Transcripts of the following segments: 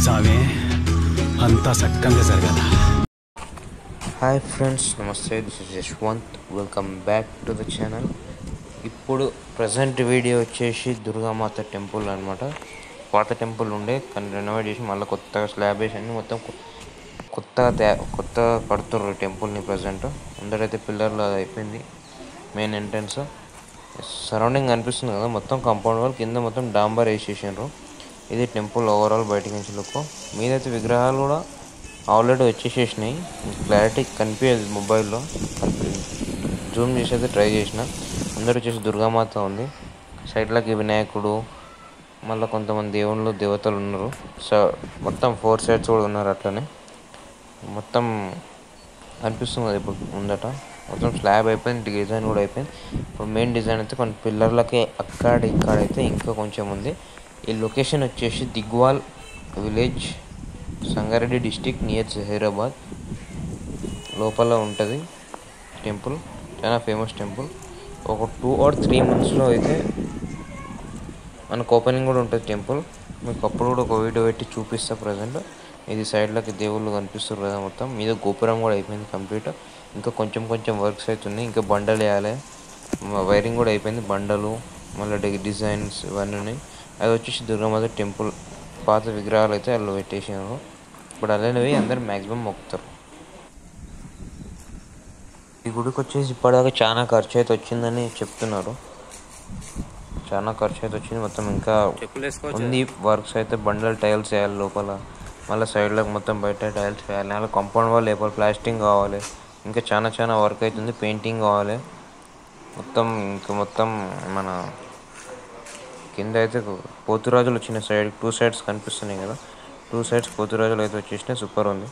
స్వామి అంతా సక్కంగా జరగాల. హాయ్ ఫ్రెండ్స్, నమస్తే. This is Yashwant. Welcome back to the channel. ఇప్పుడు ప్రజెంట్ వీడియో వచ్చేసి దుర్గామాత టెంపుల్ అనమాట. పాత టెంపుల్ ఉండే కానీ రెనోవేట్ చేసి మళ్ళీ కొత్తగా స్లాబ్ వేసి అన్ని మొత్తం కొత్తగా కడుతున్నారు టెంపుల్ని. ప్రజెంట్ అందరైతే పిల్లర్లు అయిపోయింది. మెయిన్ ఎంట్రన్స్ సరౌండింగ్ కనిపిస్తుంది కదా, మొత్తం కాంపౌండ్ వాల్ కింద మొత్తం డాంబర్ వేసేసారు. ఇది టెంపుల్ ఓవరాల్ బయట నుంచి లుక్. మీదైతే విగ్రహాలు కూడా ఆల్రెడీ వచ్చేసేసినాయి. క్లారిటీ కనిపించదు మొబైల్లో, జూమ్ చేసి అయితే ట్రై చేసిన. అందరూ వచ్చేసి దుర్గామాత ఉంది. సైడ్లకి వినాయకుడు, మళ్ళీ కొంతమంది దేవుళ్ళు దేవతలు ఉన్నారు. మొత్తం 4 సైడ్స్ కూడా ఉన్నారు. అట్లనే మొత్తం అనిపిస్తుంది ఇప్పుడు ముందట. మొత్తం స్లాబ్ అయిపోయింది, డిజైన్ కూడా అయిపోయింది. ఇప్పుడు మెయిన్ డిజైన్ అయితే కొన్ని పిల్లర్లకి ఇక్కడైతే ఇంకా కొంచెం ఉంది. ఈ లొకేషన్ వచ్చేసి Digwal village, Sangareddy district, near Zaheerabad లోపల ఉంటుంది టెంపుల్. చాలా ఫేమస్ టెంపుల్. ఒక 2 or 3 monthsలో అయితే మనకు ఓపెనింగ్ కూడా ఉంటుంది టెంపుల్. మీకు అప్పుడు కూడా ఒక వీడియో పెట్టి చూపిస్తా. ప్రజెంట్ ఇది సైడ్లకి దేవుళ్ళు కనిపిస్తారు కదా, మొత్తం మీద గోపురం కూడా అయిపోయింది కంప్లీట్. ఇంకా కొంచెం వర్క్స్ అవుతున్నాయి. ఇంకా బండలు వేయాలి, వైరింగ్ కూడా అయిపోయింది. బండలు మళ్ళీ డిజైన్స్ ఇవన్నీ ఉన్నాయి. అది వచ్చేసి దుర్గామాత టెంపుల్. పాత విగ్రహాలు అయితే వాళ్ళు పెట్టేసారు. ఇప్పుడు అలాంటివి అందరు మ్యాక్సిమం మొక్కుతారు. ఈ గుడికి వచ్చేసి ఇప్పటిదాకా చాలా ఖర్చు అయితే వచ్చిందని చెప్తున్నారు. చాలా ఖర్చు అయితే వచ్చింది. మొత్తం ఇంకా ఉంది వర్క్స్ అయితే. బండలు టైల్స్ వేయాలి లోపల, మళ్ళీ సైడ్లకు మొత్తం బయట టైల్స్ వేయాలి. మళ్ళీ కాంపౌండ్ వాల్ లోపల ప్లాస్టింగ్ కావాలి. ఇంకా చాలా వర్క్ అవుతుంది. పెయింటింగ్ కావాలి మొత్తం. మన కింద అయితే పోతురాజులు వచ్చిన సైడ్ 2 sides కనిపిస్తున్నాయి కదా, 2 sides పోతురాజులు అయితే వచ్చేసినాయి. సూపర్ ఉంది.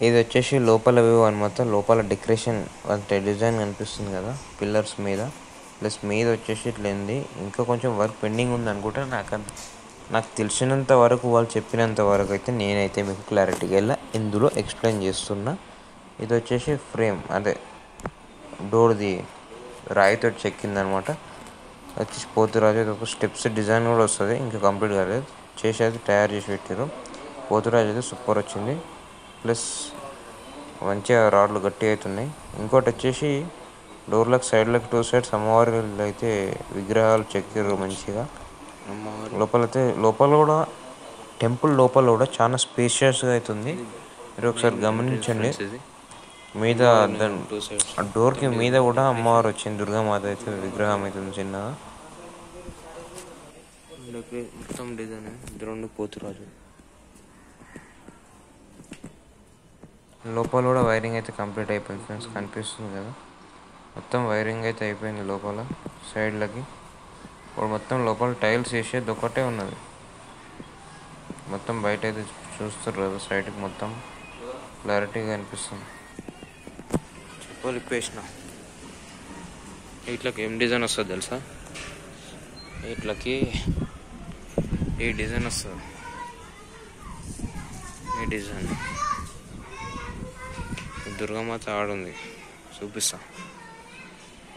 ఇది వచ్చేసి లోపల వ్యూ అనమాట. లోపల డెకరేషన్ అంటే డిజైన్ కనిపిస్తుంది కదా పిల్లర్స్ మీద, ప్లస్ మీద వచ్చేసి ఇట్లా. ఇంకా కొంచెం వర్క్ పెండింగ్ ఉంది అనుకుంటా. నాకు తెలిసినంత వరకు, వాళ్ళు చెప్పినంత వరకు అయితే నేనైతే మీకు క్లారిటీగా ఇందులో ఎక్స్ప్లెయిన్ చేస్తున్నా. ఇది వచ్చేసి ఫ్రేమ్, అదే డోర్ది రాయితో చెక్కిందనమాట. వచ్చేసి పోతురాజు ఒక స్టెప్స్ డిజైన్ కూడా వస్తుంది. ఇంకా కంప్లీట్ కాలేదు, చేసి అయితే తయారు చేసి పెట్టారు. పోతురాజు అయితే సూపర్ వచ్చింది. ప్లస్ మంచిగా రాడ్లు గట్టి అవుతున్నాయి. ఇంకోటి వచ్చేసి డోర్లకు సైడ్లకు 2 sides అమ్మవారి అయితే విగ్రహాలు చెక్కారు మంచిగా. లోపల కూడా టెంపుల్ లోపల కూడా చాలా స్పేషియస్గా అవుతుంది. మీరు ఒకసారి గమనించండి. మీద డోర్కి మీద కూడా అమ్మవారు వచ్చింది. దుర్గామాత అయితే విగ్రహం అవుతుంది చిన్నగా. మొత్తం డిజైన్ 2 పోతురాజు. లోపల కూడా వైరింగ్ అయితే కంప్లీట్ అయిపోయింది ఫ్రెండ్స్, కనిపిస్తుంది కదా. మొత్తం వైరింగ్ అయితే అయిపోయింది లోపల సైడ్లకి. ఇప్పుడు మొత్తం లోపల టైల్స్ వేసేది ఒకటే ఉన్నది. మొత్తం బయట అయితే చూస్తారు కదా, సైడ్కి మొత్తం క్లారిటీగా అనిపిస్తుంది. చెప్పలు ఇప్పేసిన. ఇట్లకి ఏం డిజైన్ వస్తుంది తెలుసా? ఇట్లకి ఈ డిజైన్ వస్తుంది. ఈ డిజైన్ దుర్గామాత ఆడుంది, చూపిస్తా.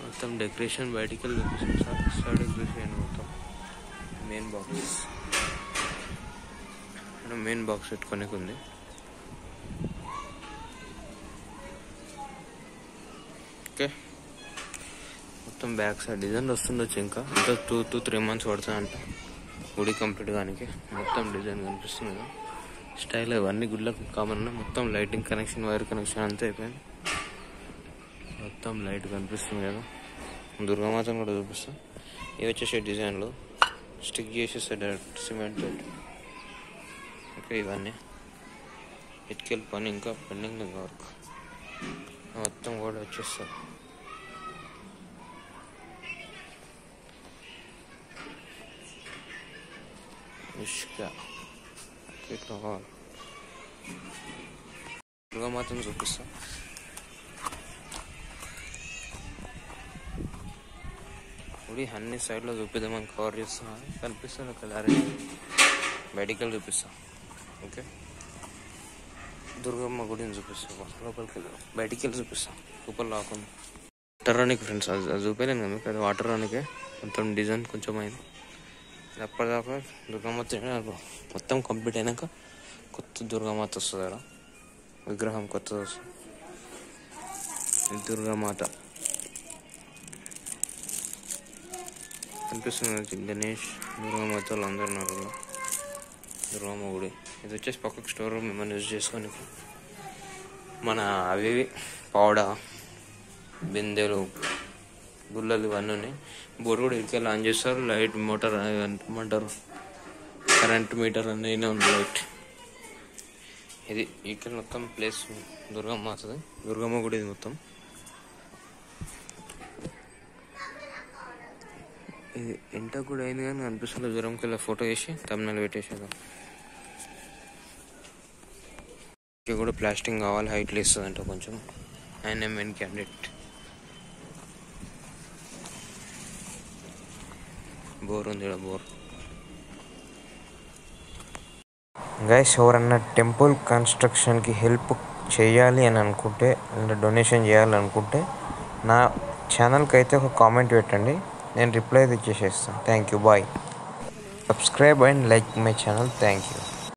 మొత్తం డెకరేషన్ బయటికి వెళ్ళి సైడ్ డెకరేషన్ మొత్తం. మెయిన్ బాక్స్ పెట్టుకోనికి ఉంది. ఓకే, మొత్తం బ్యాక్ సైడ్ డిజైన్ వస్తుండొచ్చు. ఇంకా 2-3 months పడుతుందంట గుడి కంప్లీట్ కానికి. మొత్తం డిజైన్ కనిపిస్తుంది కదా, స్టైల్ అవన్నీ గుడ్లకు కామన్ ఉన్నాయి. మొత్తం లైటింగ్ కనెక్షన్, వైర్ కనెక్షన్ అంతా అయిపోయింది. మొత్తం లైట్ కనిపిస్తుంది కదా. దుర్గామాతను కూడా చూపిస్తా. ఇవి వచ్చేసి డిజైన్లు స్టిక్ చేసేస్తే డైరెక్ట్ సిమెంట్. ఓకే, ఇవన్నీ ఇటుకెళ్ళి పని ఇంకా పెండింగ్ వర్క్ మొత్తం కూడా వచ్చేస్తారు. దుర్గామాతను చూపిస్తా. గుడి అన్ని సైడ్లో చూపిద్దామని కవర్ చేస్తున్నా. కనిపిస్తుంది క్లారిటీ. బయటికి చూపిస్తా. ఓకే, దుర్గమ్మ గుడిని చూపిస్తా. లోపలికి బయటికి వెళ్ళి చూపిస్తా. లోపల రాకుండా వాటర్ రానికి ఫ్రెండ్స్, అది చూపించలేను కదా మీకు. అది వాటర్ రానికే మొత్తం డిజైన్ కొంచెం అయింది. అప్పటిదాకా దుర్గామాత మొత్తం కంప్లీట్ అయినాక కొత్త దుర్గామాత వస్తుంది అక్కడ విగ్రహం కొత్తది వస్తుంది. దుర్గామాత కనిపిస్తుంది. గణేష్ దుర్గామాత వాళ్ళు అందరు ఉన్నారు. దుర్గమ్మ గుడి. ఇది వచ్చేసి పక్కకు స్టోర్ రూమ్ ఏమైనా యూజ్ చేసుకొని మన అవి పౌడ బిందెలు గుల్లలు ఇవన్నీ ఉన్నాయి. బోర్ కూడా ఇటుకెళ్ళి ఆన్ చేస్తారు. లైట్ మోటార్ ఏమంటారు కరెంట్ మీటర్ అన్నీ ఉంది. లైట్ ఇది ఇక్కడ మొత్తం ప్లేస్ దుర్గమ్మ వస్తుంది. దుర్గమ్మ గుడి ఇది మొత్తం. ఇది ఎంట కూడా అయింది కానీ అనిపిస్తుంది. దూరంకి వెళ్ళి ఫోటో వేసి తమిళనాడు పెట్టేసేదాం. ఇక్కడ కూడా ప్లాస్టింగ్ కావాలి, హైట్లు ఇస్తుంది అంట కొంచెం. ఆయన మెయిన్ క్యాండిడేట్. బోర్ ఉంది ఇక్కడ, బోర్. గైస్, ఎవరన్నా టెంపుల్ కన్స్ట్రక్షన్కి హెల్ప్ చేయాలి అని అనుకుంటే, అంటే డొనేషన్ చేయాలనుకుంటే నా ఛానల్కి అయితే ఒక కామెంట్ పెట్టండి, నేను రిప్లై ఇచ్చేసేస్తాను. Thank you, bye. Subscribe and like my channel. Thank you.